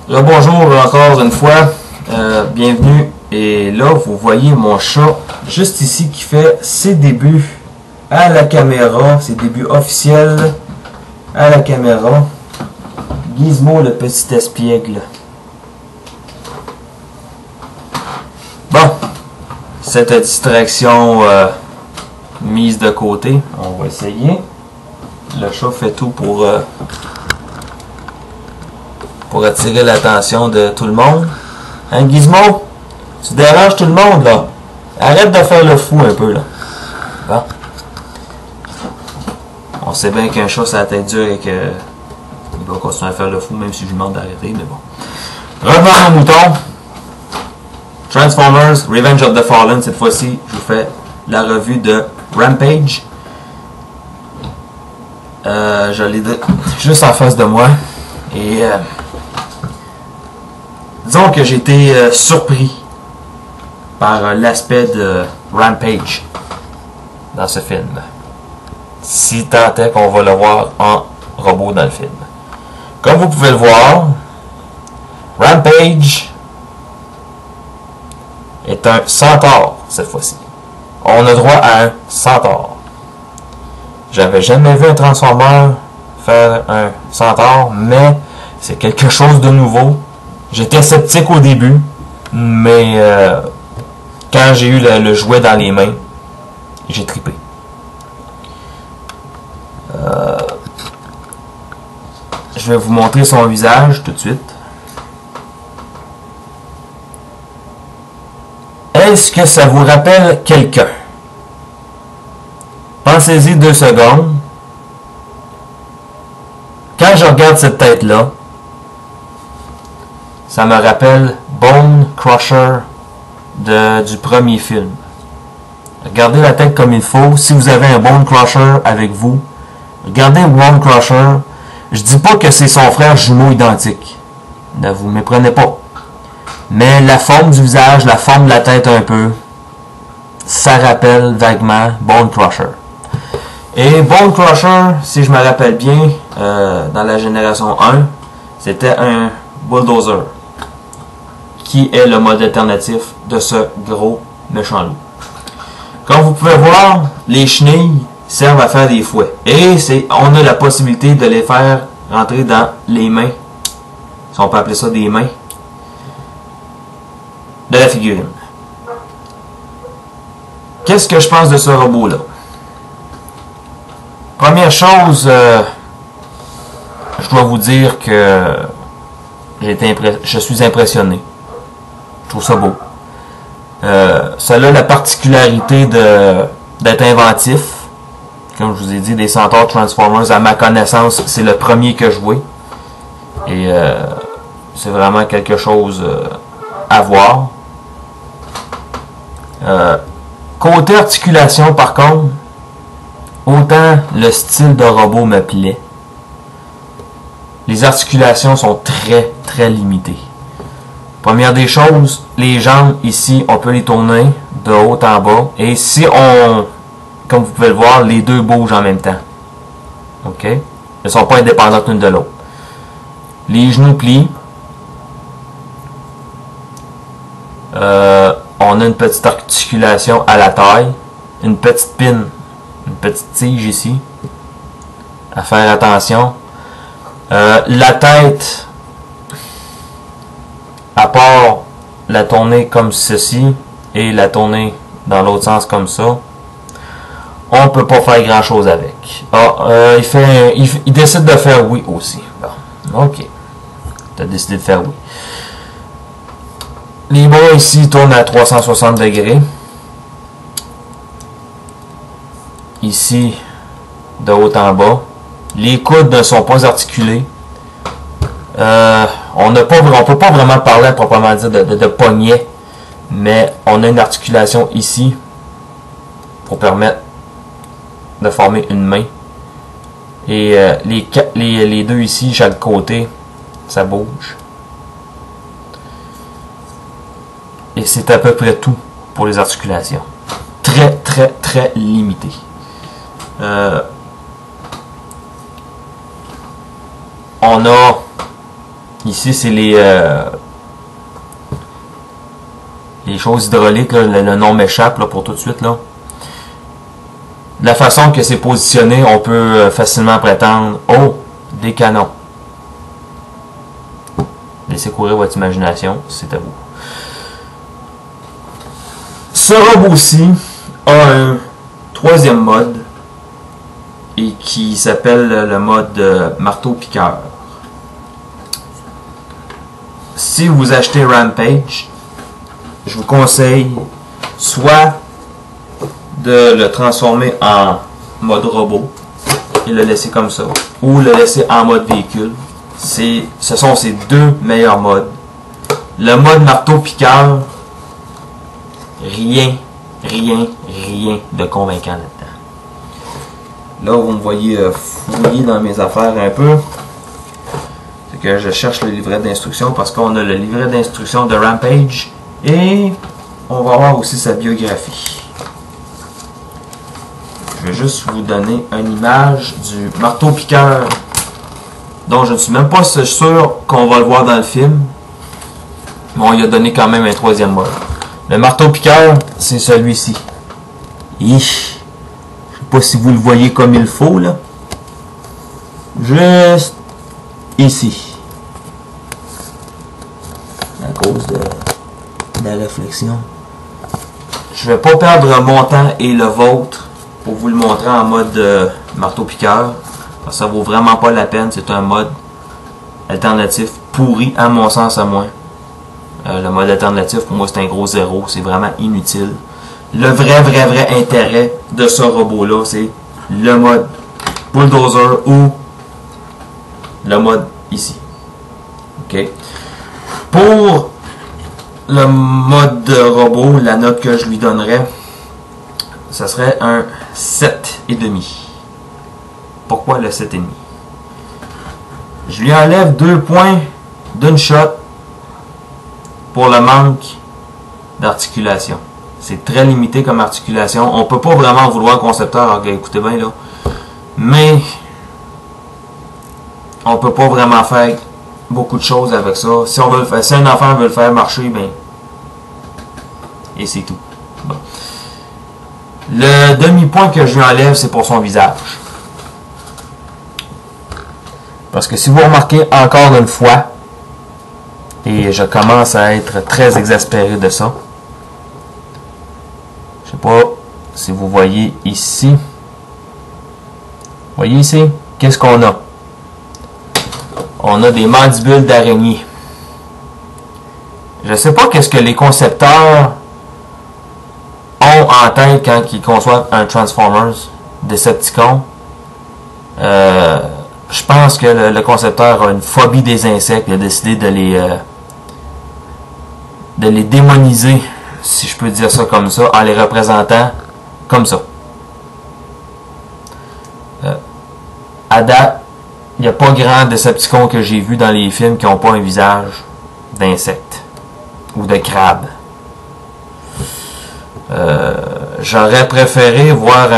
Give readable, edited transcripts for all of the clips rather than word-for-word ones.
Bonjour encore une fois, bienvenue. Et là, vous voyez mon chat juste ici qui fait ses débuts à la caméra, ses débuts officiels à la caméra. Gizmo, le petit espiègle. Bon, cette distraction mise de côté, on va essayer. Le chat fait tout pour attirer l'attention de tout le monde. Hein, Gizmo? Tu déranges tout le monde, là. Arrête de faire le fou un peu, là. Bon. On sait bien qu'un chat, ça a la tête dure et que il va continuer à faire le fou, même si je lui demande d'arrêter, mais bon. Revenons au mouton. Transformers, Revenge of the Fallen. Cette fois-ci, je vous fais la revue de Rampage. Je l'ai juste en face de moi. Et disons que j'ai été surpris par l'aspect de Rampage dans ce film. Si tant est qu'on va le voir en robot dans le film. Comme vous pouvez le voir, Rampage est un centaure cette fois-ci. On a droit à un centaure. J'avais jamais vu un Transformer faire un centaure, mais c'est quelque chose de nouveau. J'étais sceptique au début, mais quand j'ai eu le jouet dans les mains, j'ai trippé. Je vais vous montrer son visage tout de suite. Est-ce que ça vous rappelle quelqu'un? Pensez-y 2 secondes. Quand je regarde cette tête-là, ça me rappelle Bone Crusher du premier film. Regardez la tête comme il faut. Si vous avez un Bone Crusher avec vous, regardez Bone Crusher. Je dis pas que c'est son frère jumeau identique. Ne vous méprenez pas. Mais la forme du visage, la forme de la tête un peu, ça rappelle vaguement Bone Crusher. Et Bone Crusher, si je me rappelle bien, dans la génération 1, c'était un bulldozer, qui est le mode alternatif de ce gros méchant loup. Comme vous pouvez voir, les chenilles servent à faire des fouets. Et on a la possibilité de les faire rentrer dans les mains, si on peut appeler ça des mains, de la figurine. Qu'est-ce que je pense de ce robot-là? Première chose, je dois vous dire que je suis impressionné. Je trouve ça beau. Ça a la particularité d'être inventif. Comme je vous ai dit, des centaures Transformers, à ma connaissance, c'est le premier que je vois. Et c'est vraiment quelque chose à voir. Côté articulation, par contre, autant le style de robot me plaît, les articulations sont très très limitées. Première des choses, les jambes ici, on peut les tourner de haut en bas. Et si comme vous pouvez le voir, les deux bougent en même temps. OK? Elles ne sont pas indépendantes l'une de l'autre. Les genoux plient. On a une petite articulation à la taille. Une petite pine. Une petite tige ici. À faire attention. La tête, à part la tourner comme ceci et la tourner dans l'autre sens comme ça, on peut pas faire grand chose avec. Il décide de faire oui aussi. Bon, ok. Tu as décidé de faire oui. Les bras ici tournent à 360 degrés. Ici, de haut en bas. Les coudes ne sont pas articulés. On peut pas vraiment parler à proprement dire de poignet, mais on a une articulation ici pour permettre de former une main. Et les deux ici, chaque côté, ça bouge. Et c'est à peu près tout pour les articulations. Très, très, très limité. On a Ici, c'est les choses hydrauliques, là, le nom m'échappe pour tout de suite. Là. De la façon que c'est positionné, on peut facilement prétendre « Oh, des canons ». Laissez courir votre imagination, c'est à vous. Ce robot-ci a un troisième mode et qui s'appelle le mode marteau-piqueur. Si vous achetez Rampage, je vous conseille soit de le transformer en mode robot et le laisser comme ça, ou le laisser en mode véhicule. Ce sont ces deux meilleurs modes. Le mode marteau-piqueur, rien de convaincant là-dedans. Là, vous me voyez fouiller dans mes affaires un peu. C'est que je cherche le livret d'instruction parce qu'on a le livret d'instruction de Rampage et on va voir aussi sa biographie. Je vais juste vous donner une image du marteau-piqueur dont je ne suis même pas sûr qu'on va le voir dans le film. Mais on lui a donné quand même un troisième mode. Le marteau-piqueur, c'est celui-ci. Je sais pas si vous le voyez comme il faut, là. Juste ici. À cause de la réflexion. Je vais pas perdre mon temps et le vôtre pour vous le montrer en mode marteau-piqueur. Ça vaut vraiment pas la peine. C'est un mode alternatif pourri, à mon sens à moi. Le mode alternatif, pour moi, c'est un gros zéro. C'est vraiment inutile. Le vrai intérêt de ce robot-là, c'est le mode bulldozer ou le mode ici. OK? Pour le mode robot, la note que je lui donnerais, ça serait un 7,5. Pourquoi le 7,5? Je lui enlève 2 points d'une shot pour le manque d'articulation. C'est très limité comme articulation. On peut pas vraiment vouloir concepteur, okay, écoutez bien là. Mais on peut pas vraiment faire beaucoup de choses avec ça. Si on veut le faire, si un enfant veut le faire marcher, ben et c'est tout. Bon. Le demi-point que je lui enlève, c'est pour son visage. Parce que si vous remarquez encore une fois, et je commence à être très exaspéré de ça. Je sais pas si vous voyez ici. Voyez ici, qu'est-ce qu'on a? On a des mandibules d'araignée. Je sais pas qu'est-ce que les concepteurs ont en tête quand ils conçoivent un Transformers Decepticon. Je pense que le concepteur a une phobie des insectes. Il a décidé de les démoniser, si je peux dire ça comme ça, en les représentant comme ça. À date, il n'y a pas grand Decepticon que j'ai vu dans les films qui n'ont pas un visage d'insecte ou de crabe. J'aurais préféré voir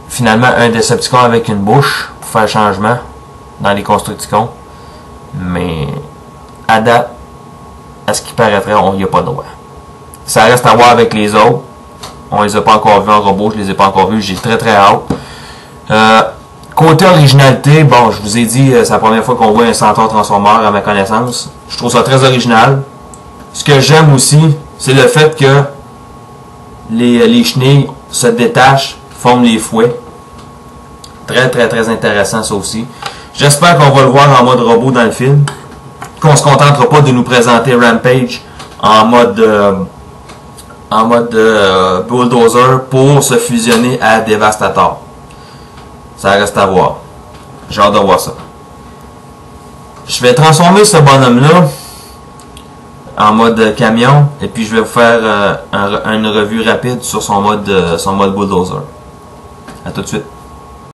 finalement un Decepticon avec une bouche pour faire changement dans les Constructicons, mais à date, à ce qui paraîtrait, on n'y a pas droit. Ça reste à voir avec les autres. On les a pas encore vus en robot, je les ai pas encore vus, j'ai très hâte. Côté originalité, bon, je vous ai dit, c'est la première fois qu'on voit un Centaure Transformer à ma connaissance. Je trouve ça très original. Ce que j'aime aussi, c'est le fait que les chenilles se détachent, forment les fouets. Très intéressant ça aussi. J'espère qu'on va le voir en mode robot dans le film. Qu'on se contentera pas de nous présenter Rampage en mode bulldozer pour se fusionner à Devastator. Ça reste à voir. J'ai hâte de voir ça. Je vais transformer ce bonhomme-là en mode camion et puis je vais vous faire une revue rapide sur son mode bulldozer. À tout de suite.